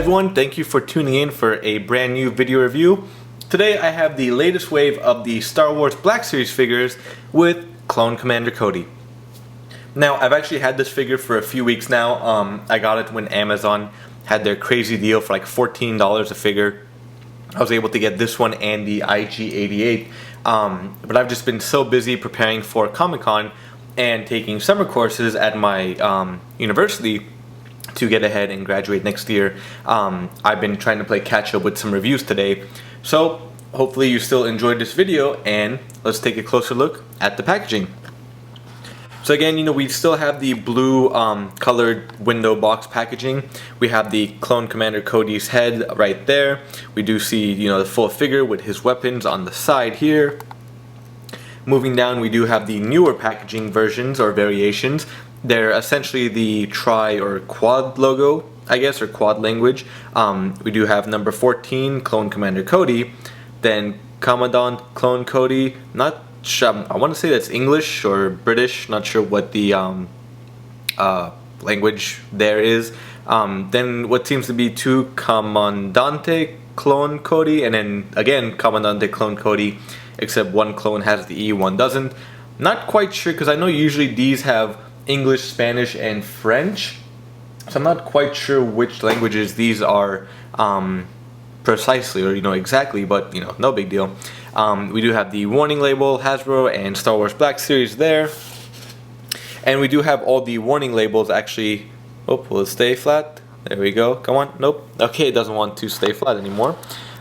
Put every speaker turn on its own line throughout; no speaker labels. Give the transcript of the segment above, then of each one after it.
everyone, thank you for tuning in for a brand new video review. Today I have the latest wave of the Star Wars Black Series figures with Clone Commander Cody. Now, I've actually had this figure for a few weeks now. I got it when Amazon had their crazy deal for like $14 a figure. I was able to get this one and the IG-88, but I've just been so busy preparing for Comic-Con and taking summer courses at my university to get ahead and graduate next year. I've been trying to play catch up with some reviews today, so hopefully you still enjoyed this video, and let's take a closer look at the packaging. So again, we still have the blue colored window box packaging. We have the Clone Commander Cody's head right there. We do see, the full figure with his weapons on the side here. Moving down, we do have the newer packaging versions or variations. They're essentially the tri or quad logo, I guess, or quad language. We do have number 14, Clone Commander Cody, then Commandant Clone Cody, I want to say that's English or British, not sure what the language there is. Then what seems to be two Commandante Clone Cody, and then again Commandante Clone Cody, except one clone has the E, one doesn't. Not quite sure, because I know usually these have English, Spanish, and French, so I'm not quite sure which languages these are precisely, or exactly, but no big deal. We do have the warning label, Hasbro and Star Wars Black Series there, and we do have all the warning labels actually. Oh, will it stay flat? There we go. Come on. Nope. Okay, it doesn't want to stay flat anymore.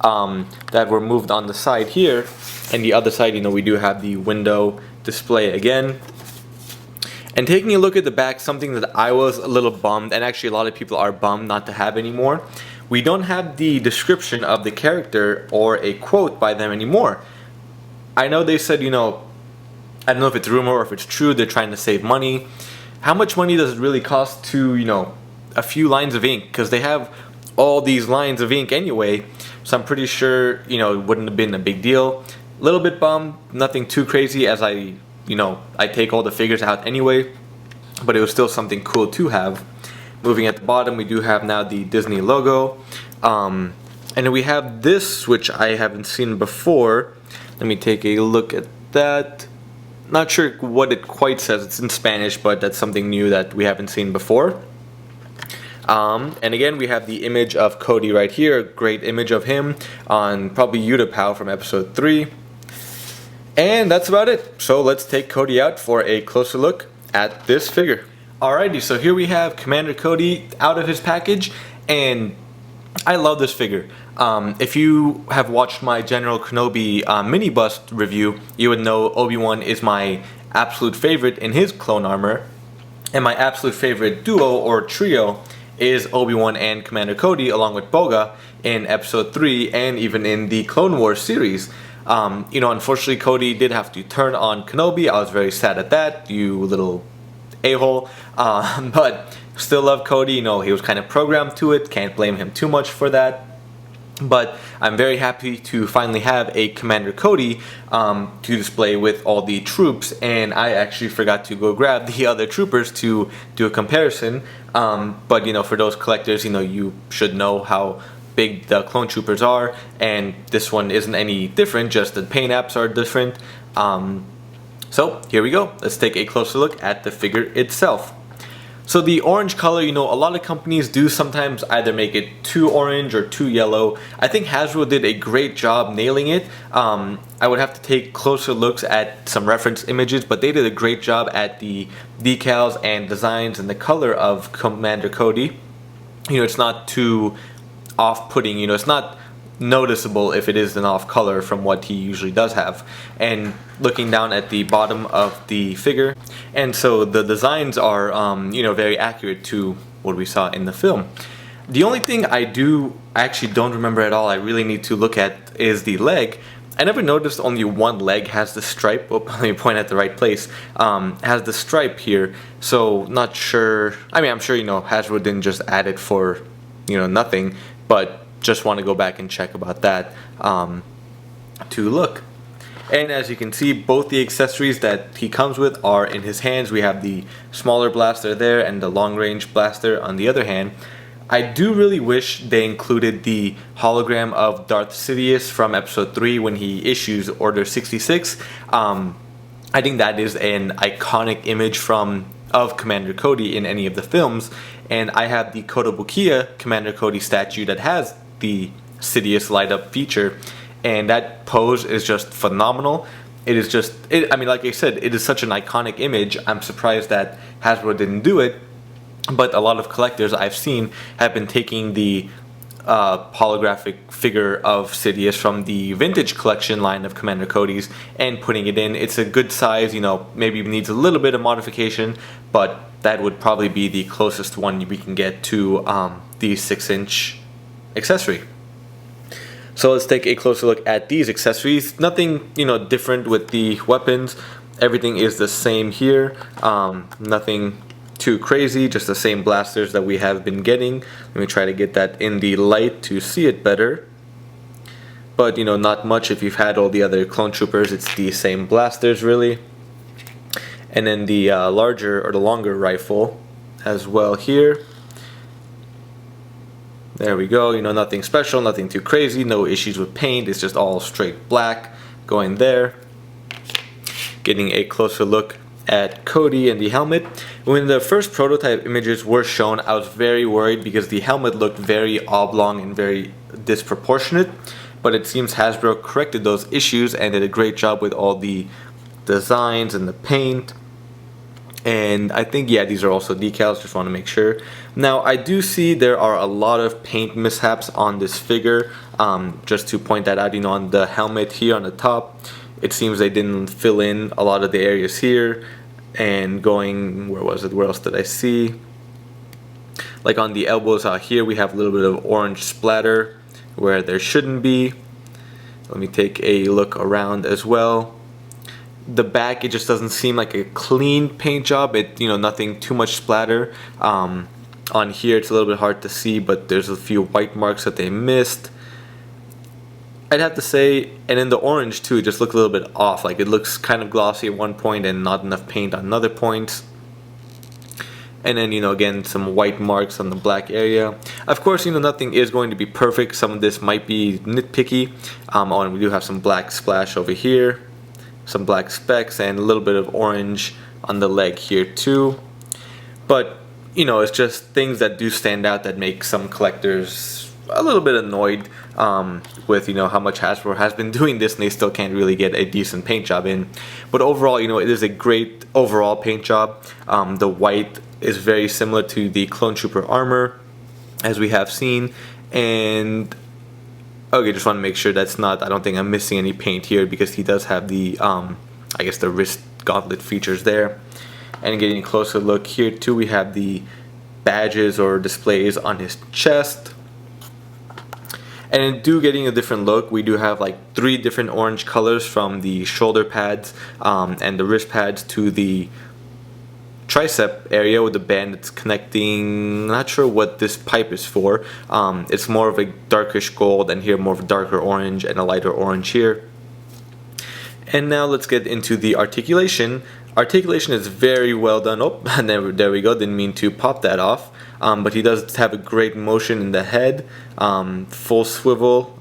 That were moved on the side here, and the other side, we do have the window display again. And taking a look at the back, something that I was a little bummed, and actually a lot of people are bummed not to have anymore, we don't have the description of the character or a quote by them anymore. I know they said, I don't know if it's rumor or if it's true, they're trying to save money. How much money does it really cost to, a few lines of ink? Because they have all these lines of ink anyway, so I'm pretty sure, it wouldn't have been a big deal. A little bit bummed, nothing too crazy, as I take all the figures out anyway, but it was still something cool to have. Moving at the bottom, we do have now the Disney logo, and then we have this, which I haven't seen before. Let me take a look at that. Not sure what it quite says, it's in Spanish, but that's something new that we haven't seen before. And again, we have the image of Cody right here, a great image of him on probably Utapau from episode 3. And that's about it. So let's take Cody out for a closer look at this figure. Alrighty, so here we have Commander Cody out of his package, and I love this figure. If you have watched my General Kenobi mini bust review, you would know Obi-Wan is my absolute favorite in his clone armor, and my absolute favorite duo or trio is Obi-Wan and Commander Cody, along with Boga in episode 3 and even in the Clone Wars series. Unfortunately, Cody did have to turn on Kenobi. I was very sad at that, you little a-hole. But still love Cody. He was kind of programmed to it. Can't blame him too much for that. But I'm very happy to finally have a Commander Cody to display with all the troops. And I actually forgot to go grab the other troopers to do a comparison. But for those collectors, you should know how big the clone troopers are, and this one isn't any different, just the paint apps are different. So here we go, let's take a closer look at the figure itself. So the orange color, a lot of companies do sometimes either make it too orange or too yellow. I think Hasbro did a great job nailing it. I would have to take closer looks at some reference images, but they did a great job at the decals and designs and the color of Commander Cody. It's not too off-putting, it's not noticeable if it is an off color from what he usually does have. And looking down at the bottom of the figure, and so the designs are very accurate to what we saw in the film. The only thing I actually don't remember at all, I really need to look at, is the leg. I never noticed only one leg has the stripe. Oh, let me point at the right place. Has the stripe here, so not sure. I'm sure Hasbro didn't just add it for nothing, but just want to go back and check about that to look. And as you can see, both the accessories that he comes with are in his hands. We have the smaller blaster there and the long range blaster on the other hand. I do really wish they included the hologram of Darth Sidious from Episode 3 when he issues Order 66. I think that is an iconic image of Commander Cody in any of the films, and I have the Kotobukiya Commander Cody statue that has the Sidious light up feature, and that pose is just phenomenal. It is just, I mean, like I said, it is such an iconic image. I'm surprised that Hasbro didn't do it, but a lot of collectors I've seen have been taking the holographic figure of Sidious from the vintage collection line of Commander Cody's and putting it in. It's a good size, maybe needs a little bit of modification, but that would probably be the closest one we can get to the 6-inch accessory. So let's take a closer look at these accessories. Nothing, different with the weapons. Everything is the same here. Nothing too crazy, just the same blasters that we have been getting. Let me try to get that in the light to see it better. But not much. If you've had all the other clone troopers, it's the same blasters really. And then the larger or the longer rifle as well here. There we go. Nothing special, nothing too crazy, no issues with paint. It's just all straight black going there. Getting a closer look at Cody and the helmet. When the first prototype images were shown, I was very worried because the helmet looked very oblong and very disproportionate, but it seems Hasbro corrected those issues and did a great job with all the designs and the paint. And I think, yeah, these are also decals, just want to make sure. Now, I do see there are a lot of paint mishaps on this figure. Just to point that out, on the helmet here on the top, it seems they didn't fill in a lot of the areas here. And going, where was it? Where else did I see? Like on the elbows out here, we have a little bit of orange splatter where there shouldn't be. Let me take a look around as well. The back, it just doesn't seem like a clean paint job. Nothing too much splatter. On here, it's a little bit hard to see, but there's a few white marks that they missed. I'd have to say, and in the orange too, it just looks a little bit off. Like it looks kind of glossy at one point and not enough paint on other points. And then, again, some white marks on the black area. Of course, nothing is going to be perfect. Some of this might be nitpicky. And we do have some black splash over here, some black specks, and a little bit of orange on the leg here too. But, it's just things that do stand out that make some collectors a little bit annoyed with how much Hasbro has been doing this and they still can't really get a decent paint job in. But overall, it is a great overall paint job. The white is very similar to the Clone Trooper armor, as we have seen. And okay, just want to make sure that's not, I don't think I'm missing any paint here, because he does have the I guess the wrist gauntlet features there. And getting a closer look here too, we have the badges or displays on his chest. And in getting a different look, we do have like 3 different orange colors, from the shoulder pads and the wrist pads to the tricep area with the band that's connecting. Not sure what this pipe is for. It's more of a darkish gold, and here more of a darker orange and a lighter orange here. And now let's get into the articulation. Articulation is very well done. Oh, and there we go. Didn't mean to pop that off. But he does have a great motion in the head. Full swivel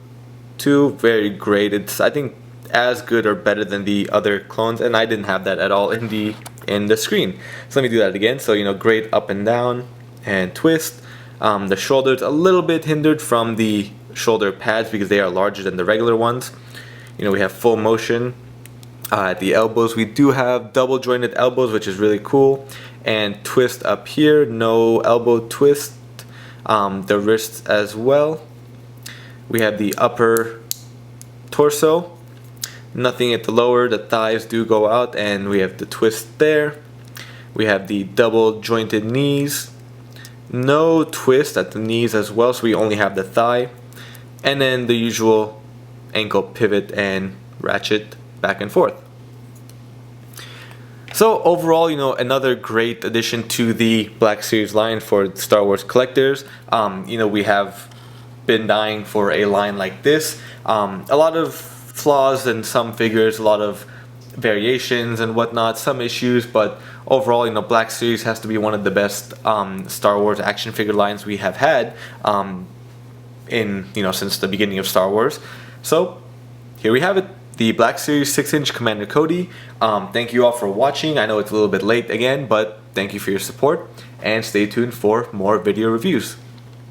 too. Very great. It's, I think, as good or better than the other clones, and I didn't have that at all in the screen. So let me do that again. So great up and down and twist. The shoulders a little bit hindered from the shoulder pads because they are larger than the regular ones. We have full motion. At the elbows, we do have double jointed elbows, which is really cool, and twist up here, no elbow twist. The wrists as well. We have the upper torso, nothing at the lower. The thighs do go out, and we have the twist there. We have the double jointed knees, no twist at the knees as well, so we only have the thigh, and then the usual ankle pivot and ratchet back and forth. So overall, another great addition to the Black Series line for Star Wars collectors. We have been dying for a line like this. A lot of flaws in some figures, a lot of variations and whatnot, some issues, but overall, Black Series has to be one of the best Star Wars action figure lines we have had in since the beginning of Star Wars. So here we have it, the Black Series 6-inch Commander Cody. Thank you all for watching. I know it's a little bit late again, but thank you for your support, and stay tuned for more video reviews.